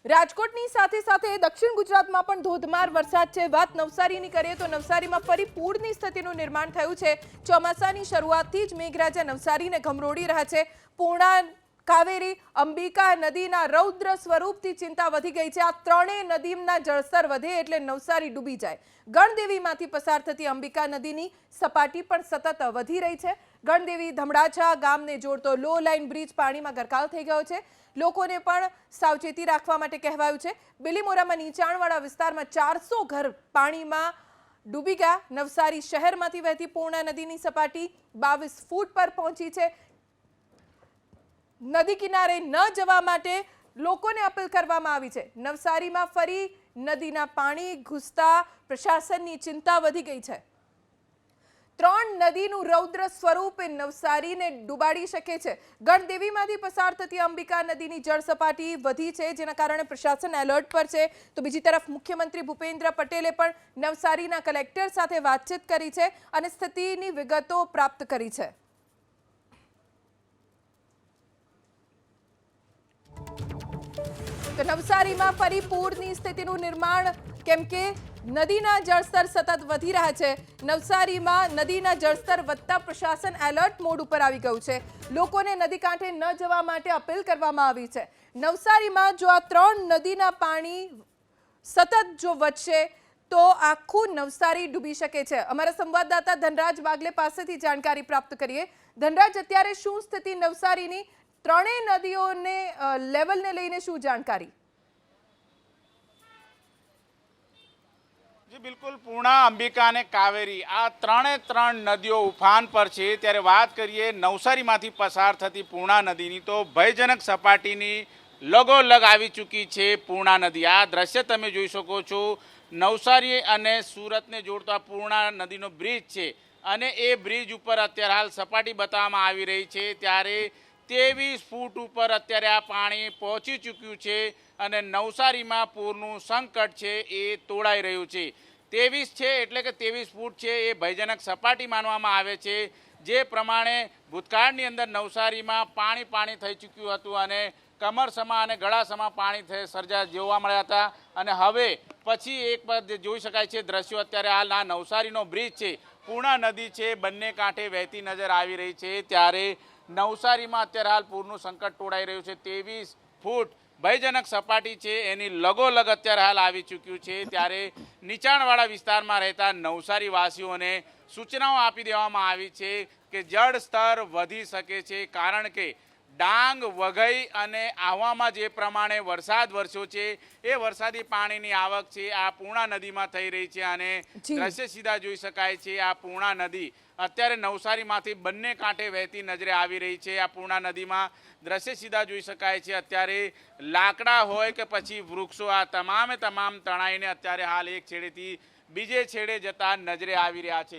રાજકોટની સાથે સાથે દક્ષિણ ગુજરાતમાં પણ ધોધમાર વરસાદ છે। વાત નવસારીની કરીએ તો નવસારીમાં ફરી પૂરની સ્થિતિનું નિર્માણ થયું છે। ચોમાસાની શરૂઆતથી જ મેઘરાજા નવસારીને ગમરોડી રહ્યા છે। પૂર્ણા, કાવેરી, અંબિકા નદીના રૌદ્ર સ્વરૂપથી ચિંતા વધી ગઈ છે। આ ત્રણેય નદીના જળસ્તર વધે એટલે નવસારી ડૂબી જાય। ગણદેવીમાંથી પસાર થતી અંબિકા નદીની સપાટી પણ સતત વધી રહી છે। ગણદેવી ધમડાચા ગામને જોડતો લો લાઇન બ્રિજ પાણીમાં ગરકાવ થઈ ગયો છે। લોકોને પણ સાવચેતી રાખવા માટે કહેવાયું છે। બિલીમોરામાં નીચાણવાળા વિસ્તારમાં 400 ઘર પાણીમાં ડૂબી ગયા। નવસારી શહેરમાંથી વહેતી પૂર્ણા નદીની સપાટી 22 ફૂટ પર પહોંચી છે। નદી કિનારે ન જવા માટે લોકોને અપીલ કરવામાં આવી છે। નવસારીમાં ફરી નદીના પાણી ઘૂસતા પ્રશાસનની ચિંતા વધી ગઈ છે। ત્રણ નદીનું રૌદ્ર સ્વરૂપ નવસારીને ડૂબાડી શકે છે। ગણદેવીમાંથી પસાર થતી અંબિકા નદીની જળ સપાટી વધી છે, જેના કારણે પ્રશાસન એલર્ટ પર છે। તો બીજી તરફ મુખ્યમંત્રી ભૂપેન્દ્ર પટેલે પણ નવસારીના કલેક્ટર સાથે વાતચીત કરી છે અને સ્થિતિની વિગતો પ્રાપ્ત કરી છે। તો નવસારીમાં ફરી પૂરની સ્થિતિનું નિર્માણ, કેમ કે નદીના જળસ્તર સતત વધી રહ્યા છે। નવસારીમાં નદીના જળસ્તર વધતા પ્રશાસન એલર્ટ મોડ ઉપર આવી ગયું છે। લોકોને નદી કાંઠે ન જવા માટે અપીલ કરવામાં આવી છે। નવસારીમાં જો આ ત્રણ નદીના પાણી સતત જો વધશે તો આખું નવસારી ડૂબી શકે છે। અમારા સંવાદદાતા ધનરાજ બાગલે પાસેથી જાણકારી પ્રાપ્ત કરીએ। ધનરાજ, અત્યારે શું સ્થિતિ નવસારીની? ત્રણેય નદીઓને લેવલને લઈને શું જાણકારી? જી બિલકુલ, પૂર્ણા, અંબિકા અને કાવેરી આ ત્રણ નદીઓ ઉફાન પર છે। ત્યારે વાત કરીએ નવસારીમાંથી પસાર થતી પૂર્ણા નદીની, તો ભયજનક સપાટીની લગોલગ આવી ચૂકી છે પૂર્ણા નદી। આ દ્રશ્ય તમે જોઈ શકો છો। નવસારી અને સુરતને જોડતો આ પૂર્ણા નદીનો બ્રિજ છે અને એ બ્રિજ ઉપર અત્યારે હાલ સપાટી બતાવવામાં આવી રહી છે। ત્યારે 23 ફૂટ ઉપર અત્યારે આ પાણી પહોંચી ચૂક્યું છે અને નવસારીમાં પૂરનું સંકટ છે એ તોડાઈ રહ્યું છે। 23 છે એટલે કે 23 ફૂટ છે એ ભયજનક સપાટી માનવામાં આવે છે। જે પ્રમાણે ભૂતકાળની અંદર નવસારીમાં પાણી થઈ ચૂક્યું હતું અને કમરસમા અને ગળાસમા પાણી જોવા મળ્યા હતા અને હવે પછી એક જોઈ શકાય છે દ્રશ્યો અત્યારે હાલ આ નવસારીનો બ્રિજ છે, પૂર્ણા નદી છે, બંને કાંઠે વહેતી નજર આવી રહી છે। ત્યારે નવસારીમાં અત્યારે હાલ પૂરનું સંકટ તોડાઈ રહ્યું છે। 23 ફૂટ ભયજનક સપાટી છે એની લગોલગ અત્યારે હાલ આવી ચૂક્યું છે। ત્યારે નીચાણવાળા વિસ્તારમાં રહેતા નવસારી વાસીઓને સૂચનાઓ આપી દેવામાં આવી છે કે જળ સ્તર વધી શકે છે, કારણ કે ડાંગ, વઘઈ અને આહવામાં જે પ્રમાણે વરસાદ વરસ્યો છે એ વરસાદી પાણીની આવક છે આ પૂર્ણા નદીમાં થઈ રહી છે અને દ્રશ્ય સીધા જોઈ શકાય છે। આ પૂર્ણા નદી અત્યારે નવસારીમાંથી બંને કાંઠે વહેતી નજરે આવી રહી છે। આ પૂર્ણા નદીમાં દ્રશ્ય સીધા જોઈ શકાય છે। અત્યારે લાકડા હોય કે પછી વૃક્ષો આ તમામ તણાઈને અત્યારે હાલ એક છેડેથી બીજે છેડે જતા નજરે આવી રહ્યા છે।